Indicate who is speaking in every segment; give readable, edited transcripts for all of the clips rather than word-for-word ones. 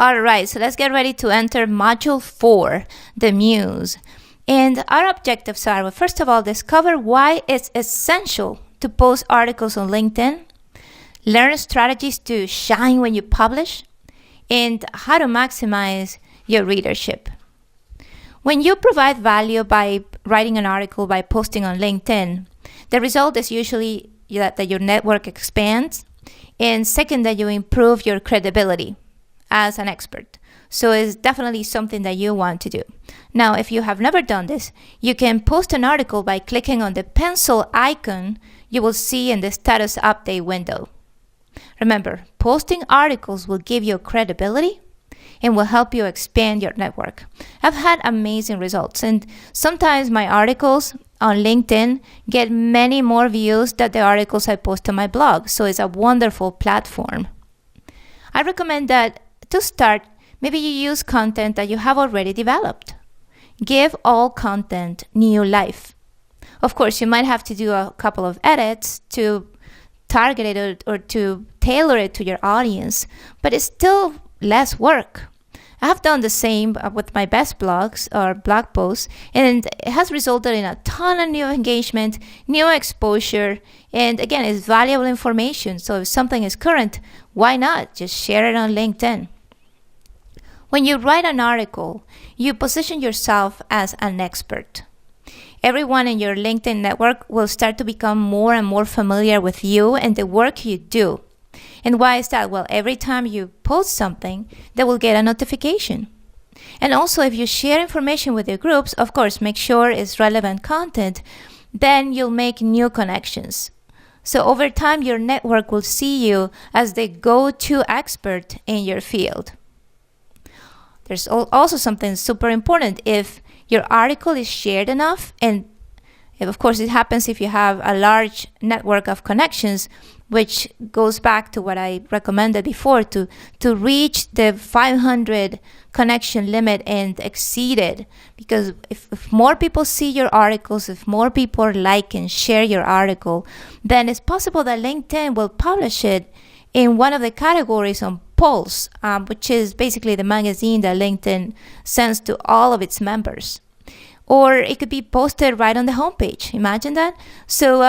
Speaker 1: All right, so let's get ready to enter Module 4, the Muse. And our objectives are, well, first of all, discover why it's essential to post articles on LinkedIn, learn strategies to shine when you publish, and how to maximize your readership. When you provide value by writing an article, by posting on LinkedIn, the result is usually that your network expands, and second, that you improve your credibility as an expert. So it's definitely something that you want to do. Now, if you have never done this, you can post an article by clicking on the pencil icon you will see in the status update window. Remember, posting articles will give you credibility and will help you expand your network. I've had amazing results, and sometimes my articles on LinkedIn get many more views than the articles I post on my blog, so it's a wonderful platform. I recommend that to start, maybe you use content that you have already developed. Give all content new life. Of course, you might have to do a couple of edits to target it or to tailor it to your audience, but it's still less work. I have done the same with my best blogs or blog posts, and it has resulted in a ton of new engagement, new exposure, and again, it's valuable information. So if something is current, why not just share it on LinkedIn? When you write an article, you position yourself as an expert. Everyone in your LinkedIn network will start to become more and more familiar with you and the work you do. And why is that? Well, every time you post something, they will get a notification. And also, if you share information with your groups, of course, make sure it's relevant content, then you'll make new connections. So over time, your network will see you as the go-to expert in your field. There's also something super important. If your article is shared enough, and of course it happens if you have a large network of connections, which goes back to what I recommended before, to reach the 500 connection limit and exceed it. Because if more people see your articles, if more people like and share your article, then it's possible that LinkedIn will publish it in one of the categories on Pulse, which is basically the magazine that LinkedIn sends to all of its members. Or it could be posted right on the homepage. Imagine that. So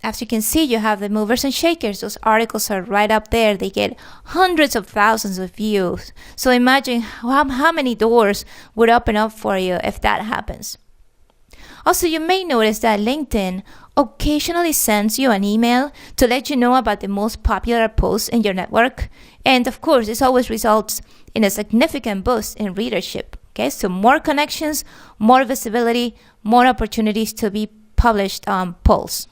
Speaker 1: as you can see, you have the movers and shakers. Those articles are right up there. They get hundreds of thousands of views. So imagine how many doors would open up for you if that happens. Also, you may notice that LinkedIn occasionally sends you an email to let you know about the most popular posts in your network. And of course, this always results in a significant boost in readership. Okay, so more connections, more visibility, more opportunities to be published on Pulse.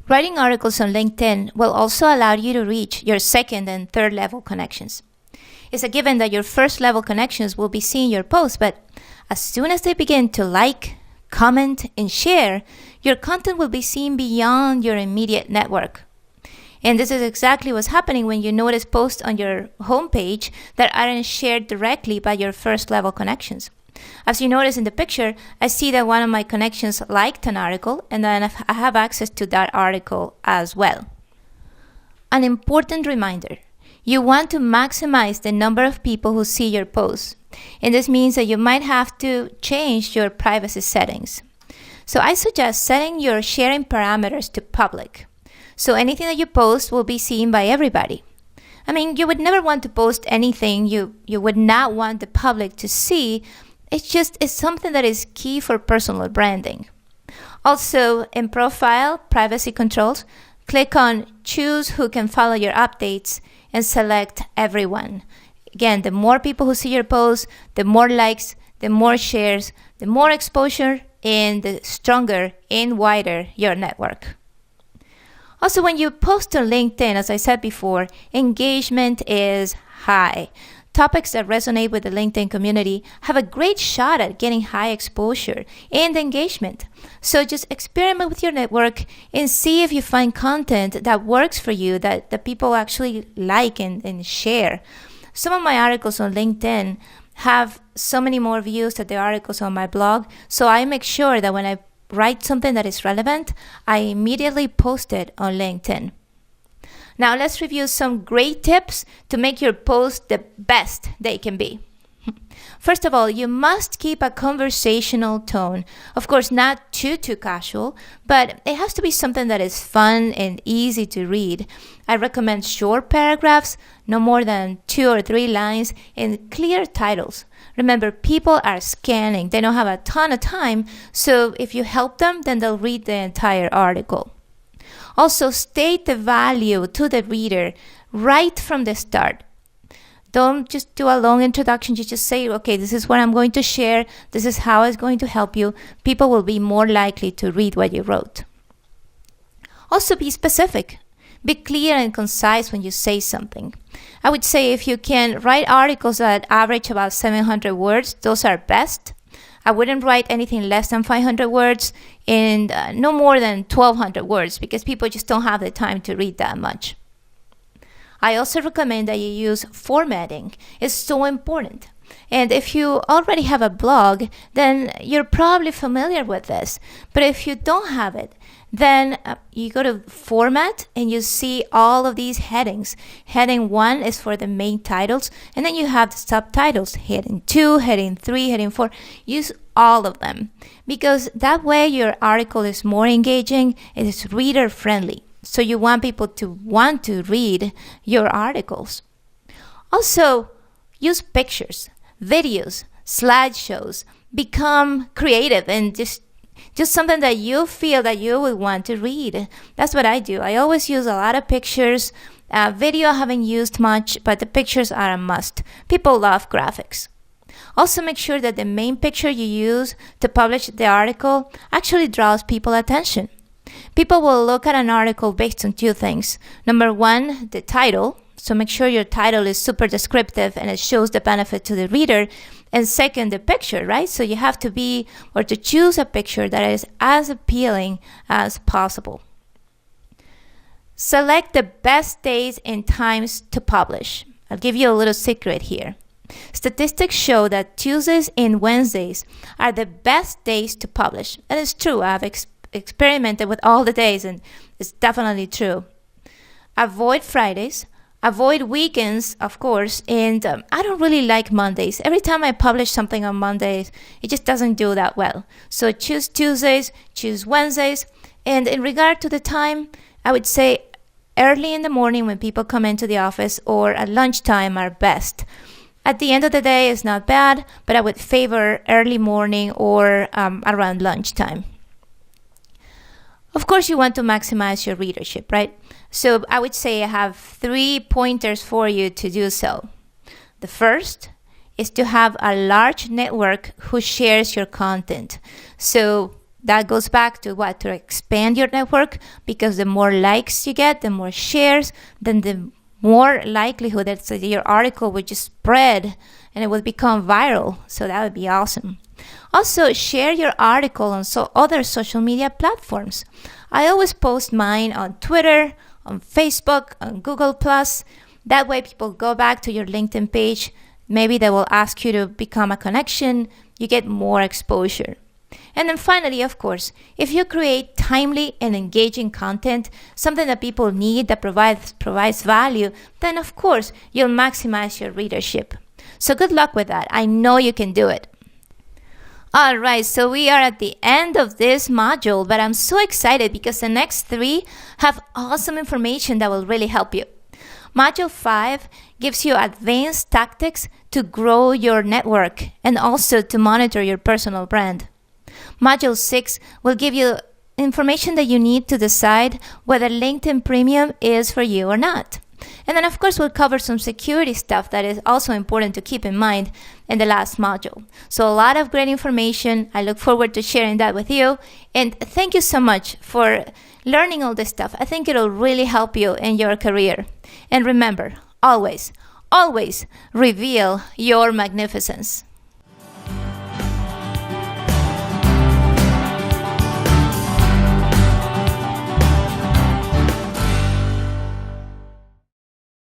Speaker 1: Writing articles on LinkedIn will also allow you to reach your second and third level connections. It's a given that your first level connections will be seeing your posts, but as soon as they begin to like, comment, and share, your content will be seen beyond your immediate network. And this is exactly what's happening when you notice posts on your homepage that aren't shared directly by your first level connections. As you notice in the picture, I see that one of my connections liked an article, and then I have access to that article as well. An important reminder: you want to maximize the number of people who see your posts. And this means that you might have to change your privacy settings. So I suggest setting your sharing parameters to public. So anything that you post will be seen by everybody. I mean, you would never want to post anything you would not want the public to see. It's something that is key for personal branding. Also, in profile privacy controls, click on choose who can follow your updates and select everyone. Again, the more people who see your posts, the more likes, the more shares, the more exposure, and the stronger and wider your network. Also, when you post on LinkedIn, as I said before, engagement is high. Topics that resonate with the LinkedIn community have a great shot at getting high exposure and engagement. So just experiment with your network and see if you find content that works for you, that people actually like and share. Some of my articles on LinkedIn have so many more views than the articles on my blog, so I make sure that when I write something that is relevant, I immediately post it on LinkedIn. Now let's review some great tips to make your post the best they can be. First of all, you must keep a conversational tone. Of course, not too casual, but it has to be something that is fun and easy to read. I recommend short paragraphs, no more than 2 or 3 lines, and clear titles. Remember, people are scanning. They don't have a ton of time, so if you help them, then they'll read the entire article. Also, state the value to the reader right from the start. Don't just do a long introduction. You just say, okay, this is what I'm going to share. This is how it's going to help you. People will be more likely to read what you wrote. Also, be specific. Be clear and concise when you say something. I would say if you can write articles that average about 700 words, those are best. I wouldn't write anything less than 500 words and no more than 1,200 words because people just don't have the time to read that much. I also recommend that you use formatting. It's so important. And if you already have a blog, then you're probably familiar with this. But if you don't have it, then you go to format and you see all of these headings. Heading 1 is for the main titles, and then you have the subtitles. Heading 2, heading 3, heading 4. Use all of them because that way your article is more engaging and it's reader friendly. So you want people to want to read your articles. Also, use pictures, videos, slideshows. Become creative and just something that you feel that you would want to read. That's what I do. I always use a lot of pictures. Video I haven't used much, but the pictures are a must. People love graphics. Also, make sure that the main picture you use to publish the article actually draws people's attention. People will look at an article based on 2 things. Number 1, the title. So make sure your title is super descriptive and it shows the benefit to the reader. And second, the picture, right? So you have to to choose a picture that is as appealing as possible. Select the best days and times to publish. I'll give you a little secret here. Statistics show that Tuesdays and Wednesdays are the best days to publish. And it's true. I've experimented with all the days and it's definitely true. Avoid Fridays. Avoid weekends, of course, and I don't really like Mondays. Every time I publish something on Mondays, it just doesn't do that well. So choose Tuesdays, choose Wednesdays, and in regard to the time, I would say early in the morning when people come into the office or at lunchtime are best. At the end of the day, it's not bad, but I would favor early morning or around lunchtime. Of course, you want to maximize your readership, right? So I would say I have 3 pointers for you to do so. The first is to have a large network who shares your content. So that goes back to what? To expand your network, because the more likes you get, the more shares, then the more likelihood that your article would just spread and it would become viral. So that would be awesome. Also, share your article on other social media platforms. I always post mine on Twitter, on Facebook, on Google+. That way people go back to your LinkedIn page. Maybe they will ask you to become a connection. You get more exposure. And then finally, of course, if you create timely and engaging content, something that people need that provides value, then of course you'll maximize your readership. So good luck with that. I know you can do it. All right, so we are at the end of this module, but I'm so excited because the next 3 have awesome information that will really help you. Module 5 gives you advanced tactics to grow your network and also to monitor your personal brand. Module 6 will give you information that you need to decide whether LinkedIn Premium is for you or not. And then, of course, we'll cover some security stuff that is also important to keep in mind in the last module. So a lot of great information. I look forward to sharing that with you. And thank you so much for learning all this stuff. I think it'll really help you in your career. And remember, always, always reveal your magnificence.